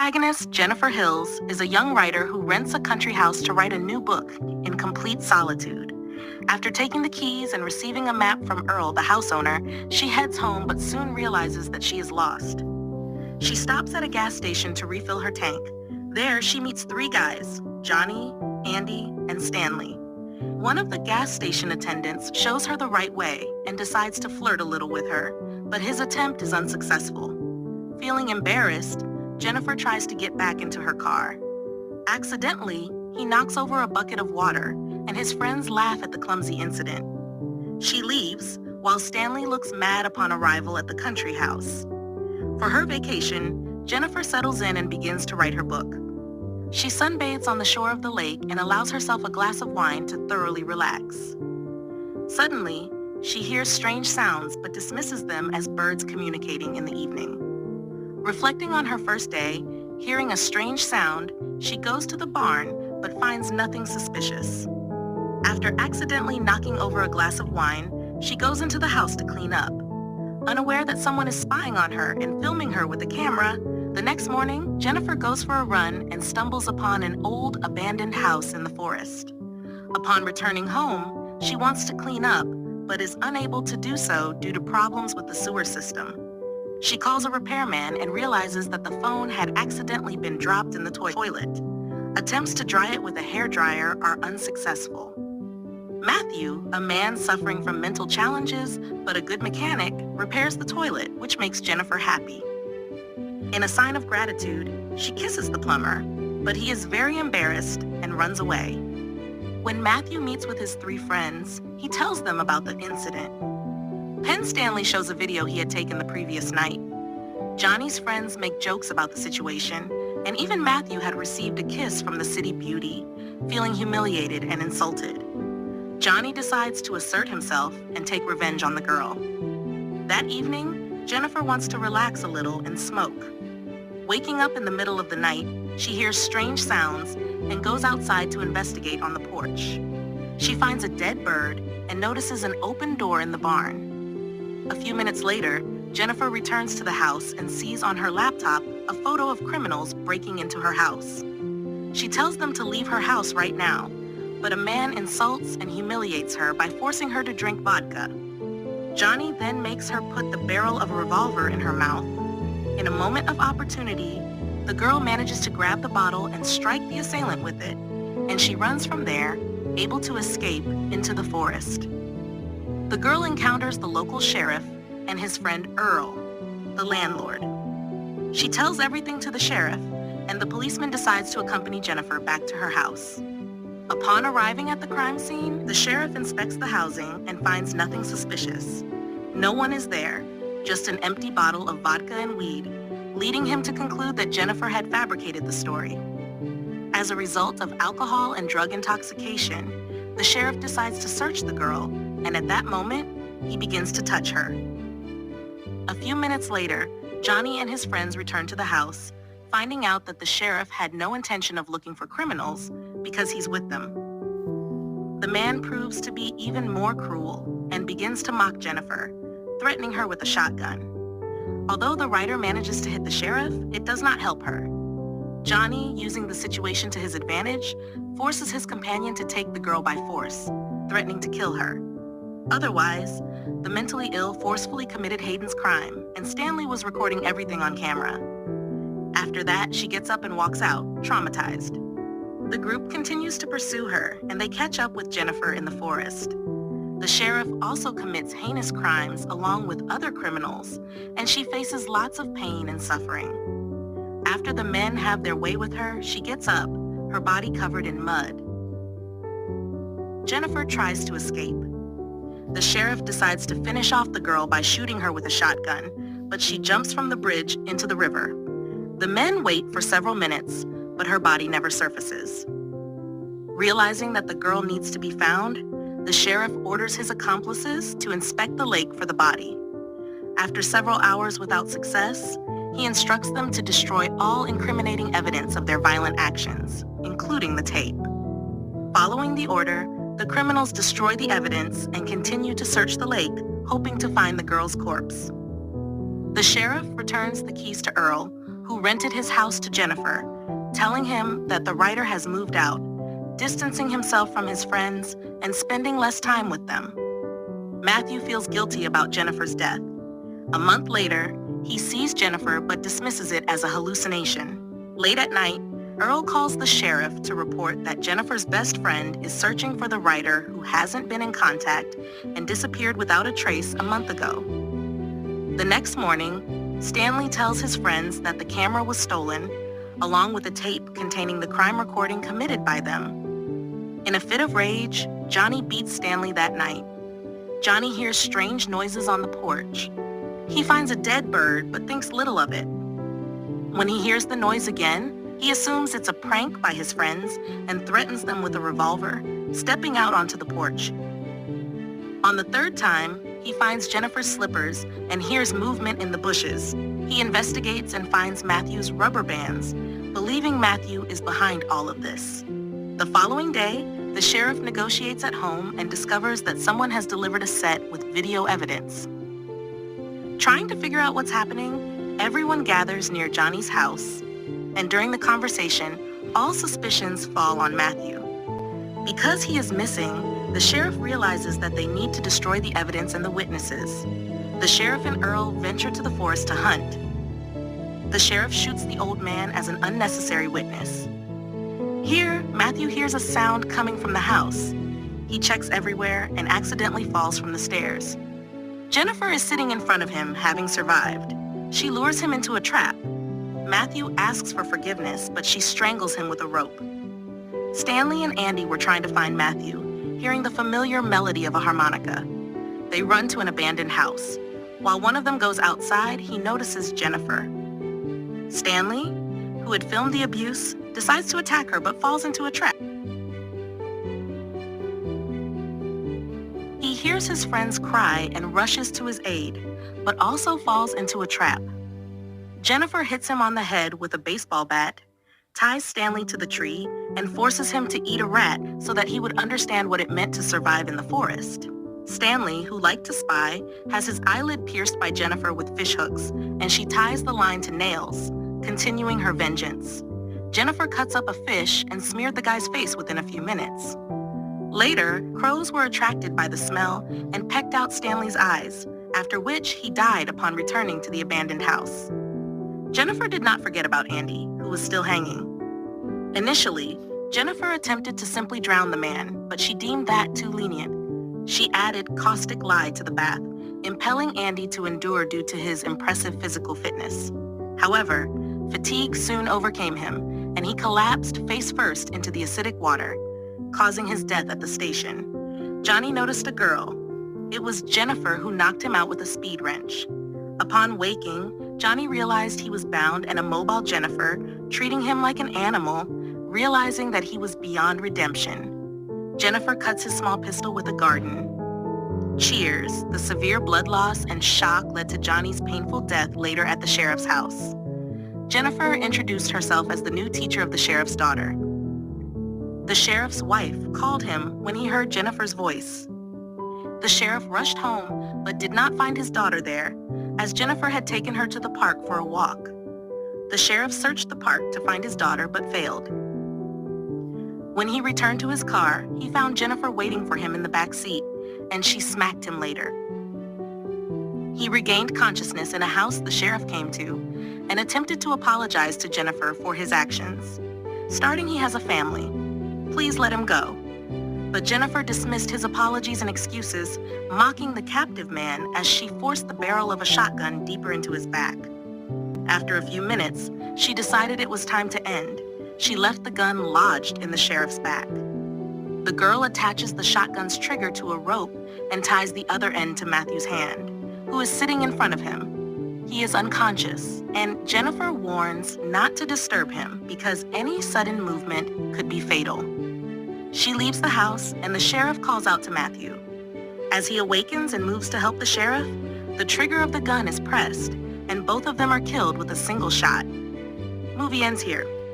Protagonist Jennifer Hills is a young writer who rents a country house to write a new book in complete solitude. After taking the keys and receiving a map from Earl, the house owner, she heads home but soon realizes that she is lost. She stops at a gas station to refill her tank. There, she meets three guys, Johnny, Andy, and Stanley. One of the gas station attendants shows her the right way and decides to flirt a little with her, but his attempt is unsuccessful. Feeling embarrassed, Jennifer tries to get back into her car. Accidentally, he knocks over a bucket of water, and his friends laugh at the clumsy incident. She leaves, while Stanley looks mad upon arrival at the country house. For her vacation, Jennifer settles in and begins to write her book. She sunbathes on the shore of the lake and allows herself a glass of wine to thoroughly relax. Suddenly, she hears strange sounds but dismisses them as birds communicating in the evening. Reflecting on her first day, hearing a strange sound, she goes to the barn but finds nothing suspicious. After accidentally knocking over a glass of wine, she goes into the house to clean up. Unaware that someone is spying on her and filming her with a camera, the next morning, Jennifer goes for a run and stumbles upon an old, abandoned house in the forest. Upon returning home, she wants to clean up, but is unable to do so due to problems with the sewer system. She calls a repairman and realizes that the phone had accidentally been dropped in the toilet. Attempts to dry it with a hairdryer are unsuccessful. Matthew, a man suffering from mental challenges but a good mechanic, repairs the toilet, which makes Jennifer happy. In a sign of gratitude, she kisses the plumber, but he is very embarrassed and runs away. When Matthew meets with his three friends, he tells them about the incident. Penn Stanley shows a video he had taken the previous night. Johnny's friends make jokes about the situation, and even Matthew had received a kiss from the city beauty, feeling humiliated and insulted. Johnny decides to assert himself and take revenge on the girl. That evening, Jennifer wants to relax a little and smoke. Waking up in the middle of the night, she hears strange sounds and goes outside to investigate on the porch. She finds a dead bird and notices an open door in the barn. A few minutes later, Jennifer returns to the house and sees on her laptop a photo of criminals breaking into her house. She tells them to leave her house right now, but a man insults and humiliates her by forcing her to drink vodka. Johnny then makes her put the barrel of a revolver in her mouth. In a moment of opportunity, the girl manages to grab the bottle and strike the assailant with it, and she runs from there, able to escape into the forest. The girl encounters the local sheriff and his friend Earl, the landlord. She tells everything to the sheriff, and the policeman decides to accompany Jennifer back to her house. Upon arriving at the crime scene, the sheriff inspects the housing and finds nothing suspicious. No one is there, just an empty bottle of vodka and weed, leading him to conclude that Jennifer had fabricated the story. As a result of alcohol and drug intoxication, the sheriff decides to search the girl, and at that moment, he begins to touch her. A few minutes later, Johnny and his friends return to the house, finding out that the sheriff had no intention of looking for criminals because he's with them. The man proves to be even more cruel and begins to mock Jennifer, threatening her with a shotgun. Although the writer manages to hit the sheriff, it does not help her. Johnny, using the situation to his advantage, forces his companion to take the girl by force, threatening to kill her. Otherwise, the mentally ill forcefully committed Hayden's crime, and Stanley was recording everything on camera. After that, she gets up and walks out, traumatized. The group continues to pursue her, and they catch up with Jennifer in the forest. The sheriff also commits heinous crimes along with other criminals, and she faces lots of pain and suffering. After the men have their way with her, she gets up, her body covered in mud. Jennifer tries to escape. The sheriff decides to finish off the girl by shooting her with a shotgun, but she jumps from the bridge into the river. The men wait for several minutes, but her body never surfaces. Realizing that the girl needs to be found, the sheriff orders his accomplices to inspect the lake for the body. After several hours without success, he instructs them to destroy all incriminating evidence of their violent actions, including the tape. Following the order, the criminals destroy the evidence and continue to search the lake, hoping to find the girl's corpse. The sheriff returns the keys to Earl, who rented his house to Jennifer, telling him that the writer has moved out, distancing himself from his friends and spending less time with them. Matthew feels guilty about Jennifer's death. A month later, he sees Jennifer but dismisses it as a hallucination. Late at night, Earl calls the sheriff to report that Jennifer's best friend is searching for the writer who hasn't been in contact and disappeared without a trace a month ago. The next morning, Stanley tells his friends that the camera was stolen, along with a tape containing the crime recording committed by them. In a fit of rage, Johnny beats Stanley that night. Johnny hears strange noises on the porch. He finds a dead bird but thinks little of it. When he hears the noise again, he assumes it's a prank by his friends and threatens them with a revolver, stepping out onto the porch. On the third time, he finds Jennifer's slippers and hears movement in the bushes. He investigates and finds Matthew's rubber bands, believing Matthew is behind all of this. The following day, the sheriff negotiates at home and discovers that someone has delivered a set with video evidence. Trying to figure out what's happening, everyone gathers near Johnny's house, and during the conversation, all suspicions fall on Matthew. Because he is missing, the sheriff realizes that they need to destroy the evidence and the witnesses. The sheriff and Earl venture to the forest to hunt. The sheriff shoots the old man as an unnecessary witness. Here, Matthew hears a sound coming from the house. He checks everywhere and accidentally falls from the stairs. Jennifer is sitting in front of him, having survived. She lures him into a trap. Matthew asks for forgiveness, but she strangles him with a rope. Stanley and Andy were trying to find Matthew, hearing the familiar melody of a harmonica. They run to an abandoned house. While one of them goes outside, he notices Jennifer. Stanley, who had filmed the abuse, decides to attack her but falls into a trap. He hears his friends cry and rushes to his aid, but also falls into a trap. Jennifer hits him on the head with a baseball bat, ties Stanley to the tree, and forces him to eat a rat so that he would understand what it meant to survive in the forest. Stanley, who liked to spy, has his eyelid pierced by Jennifer with fishhooks, and she ties the line to nails, continuing her vengeance. Jennifer cuts up a fish and smeared the guy's face within a few minutes. Later, crows were attracted by the smell and pecked out Stanley's eyes, after which he died upon returning to the abandoned house. Jennifer did not forget about Andy, who was still hanging. Initially, Jennifer attempted to simply drown the man, but she deemed that too lenient. She added caustic lye to the bath, impelling Andy to endure due to his impressive physical fitness. However, fatigue soon overcame him, and he collapsed face first into the acidic water, causing his death at the station. Johnny noticed a girl. It was Jennifer who knocked him out with a speed wrench. Upon waking, Johnny realized he was bound and immobile Jennifer, treating him like an animal, realizing that he was beyond redemption. Jennifer cuts his small pistol with a garden. Cheers, the severe blood loss and shock led to Johnny's painful death later at the sheriff's house. Jennifer introduced herself as the new teacher of the sheriff's daughter. The sheriff's wife called him when he heard Jennifer's voice. The sheriff rushed home but did not find his daughter there, as Jennifer had taken her to the park for a walk. The sheriff searched the park to find his daughter but failed. When he returned to his car, he found Jennifer waiting for him in the back seat, and she smacked him later. He regained consciousness in a house the sheriff came to and attempted to apologize to Jennifer for his actions. Starting he has a family. Please let him go. But Jennifer dismissed his apologies and excuses, mocking the captive man as she forced the barrel of a shotgun deeper into his back. After a few minutes, she decided it was time to end. She left the gun lodged in the sheriff's back. The girl attaches the shotgun's trigger to a rope and ties the other end to Matthew's hand, who is sitting in front of him. He is unconscious, and Jennifer warns not to disturb him because any sudden movement could be fatal. She leaves the house, and the sheriff calls out to Matthew. As he awakens and moves to help the sheriff, the trigger of the gun is pressed, and both of them are killed with a single shot. Movie ends here.